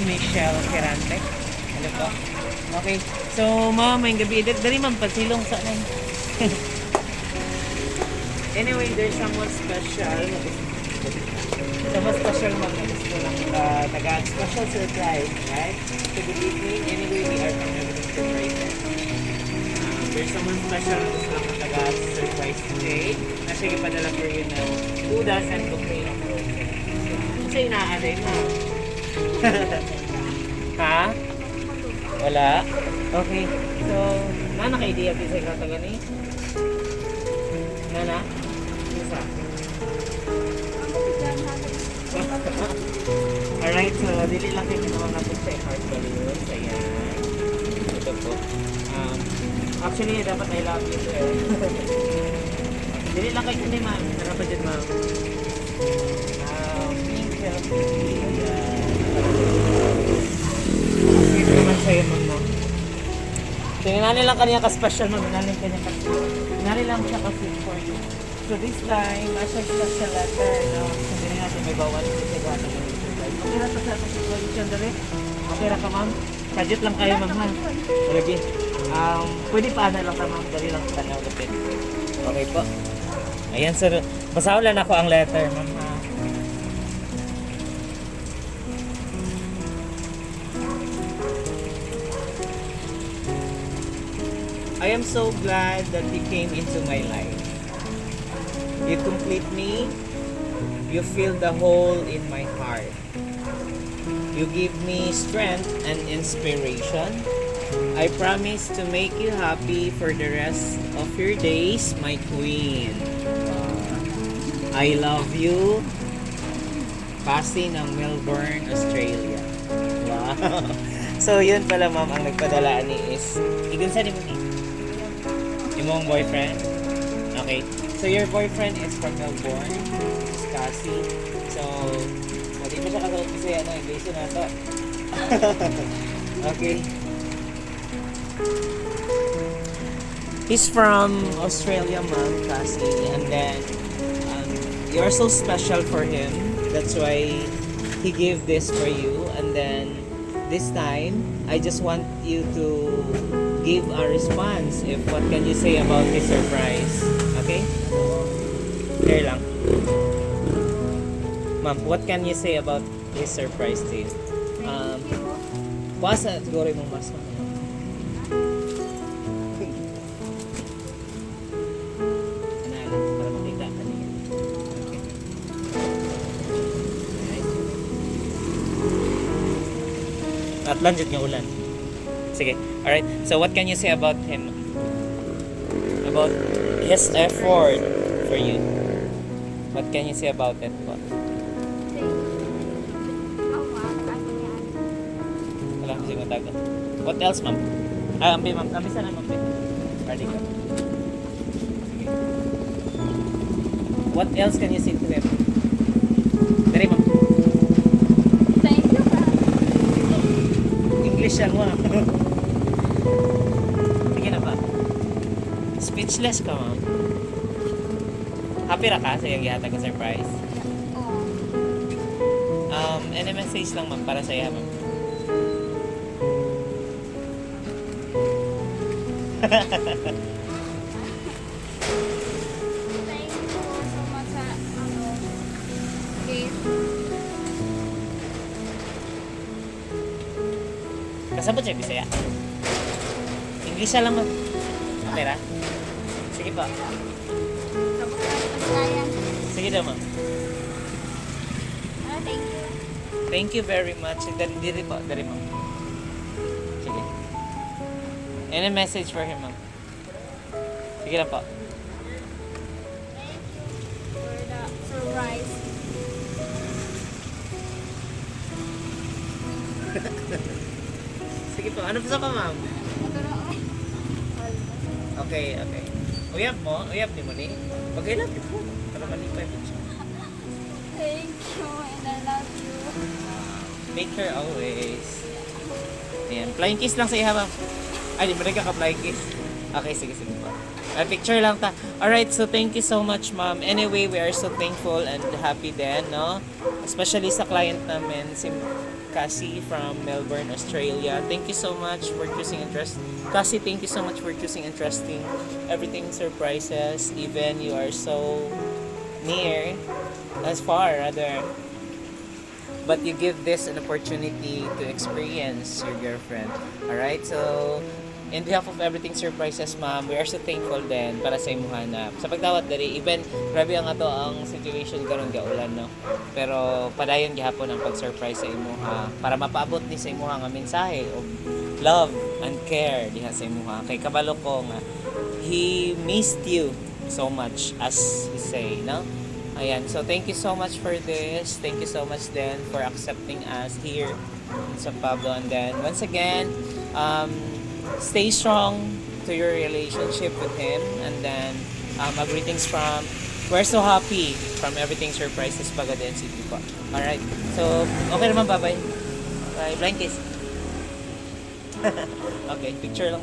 Michelle Quirante. Hello po. Okay. So, ma'am, may gabi. Dari ma'am, pasilong sa nang. Anyway, there's someone special. Someone special, ma'am. Gusto lang nag-add special surprise, right? So, good evening. Anyway, we are from EverythingSurprises. There's someone special na gusto lang nag-add surprise today. Na siya ipadala for you ng 2 dozen bouquet of roses. Ano siya inaaday mo? Ha? Wala? Okay. So, naka-idea din sa ikatagan eh? Nana? Isa? Alright, so dili lang kayo naman natin sa heart balloon. So, yan. Ito po. Actually, dapat I love you to eh. Dili lang kayo ni ma'am. Sarap pa dyan ma'am. Pink healthy. Ayan. Sweet naman sa'yo ma'am no. So, hinali lang kanya ka-special ma'am. Hinali kanya ka-special. Hinali lang siya ka-sweet for you. So this time, as a special letter, no? Hindi natin may bawal kasi gata ng surprise. Okay na sa situation dali? Okay na ka ma'am? Budget lang kayo ma'am ha? Lagi. Pwede pa na lang ka ma'am. Dali lang sa tanaw lapit. Okay po. Ayan sir. Basahulan ako ang letter ma'am ha? I am so glad that you came into my life. You complete me. You fill the hole in my heart. You give me strength and inspiration. I promise to make you happy for the rest of your days, my queen. I love you. Pasi ng Melbourne, Australia. Wow. So, yun pala ma'am, ang nagpadala ni is, igunsa ni mo ni? Yung mong boyfriend? Okay. So, your boyfriend is from Melbourne, is Cassie. So, hindi pa siya kasawag kasi English na ito. Okay. He's from Australia, ma'am, Cassie. And then, you are so special for him. That's why he gave this for you. And then, this time, I just want you to give a response. If what can you say about this surprise? Okay? Here lang. Ma'am, what can you say about this surprise to you? Pasa, siguro yung mas ma'am. Para makita ka niya. At lanjut nga ulan. Sige. Alright. So, what can you say about him? About his effort for you? What can you say about it po? Wala kasi kong taga. What else, ma'am? Ambi, ma'am. Ambi sana, ma'am. Ready ka. Sige. What else can you say to him? Dari, ma'am. Thank you, ma'am. English yan mo, ha? Sige na ba? Speechless ka, ma'am. Happy ra ka sa iyong gihatag na surprise? Any message lang ma'am para sa iya ma'am? Thank you so much sa gift. Kasabot siya Bisaya? English lang ma'am. Okay ra? Sige pa. Sabot na Pasayan. Sige daw ma'am. Thank you. Thank you very much. Dari po, dari ma'am. Sige. Any message for him ma'am? Sige lang po. Thank you for the surprise. Sige po, ano pa ma'am? Okay, okay. Uyab di mo ni. Pagkailan po. Para malipay po siya. Thank you and I love you. Make her always. Ayan. Flying kiss lang sa iha, ma'am. Ay, di ba rin ka-flying kiss? Okay, sige po. Picture lang ta. Alright, so thank you so much, ma'am. Anyway, we are so thankful and happy din, no? Especially sa client namin, si Cassie from Melbourne, Australia. Thank you so much for choosing Cassie, thank you so much for choosing interesting Everything Surprises. Even you are so near, as far rather. But you give this an opportunity to experience your girlfriend. Alright, so in behalf of Everything Surprises, ma'am, we are so thankful din para sa imuha na sa pagdawat diri. Even grabe ang ato ang situation karon gaulan, no, pero padayon gihapon ang pag-surprise sa imuha para mapaabot ni sa imuha nga mensahe of love and care diha sa imuha. Kay kabalo ko nga he missed you so much, as he say, no. Ayan, so thank you so much for this. Thank you so much then for accepting us here in San Pablo. And then once again, stay strong to your relationship with him. And then greetings from, we're so happy from Everything Surprises Pagaden City po. Alright, so okay naman, bye-bye. Bye, blind kiss. Okay, picture lang.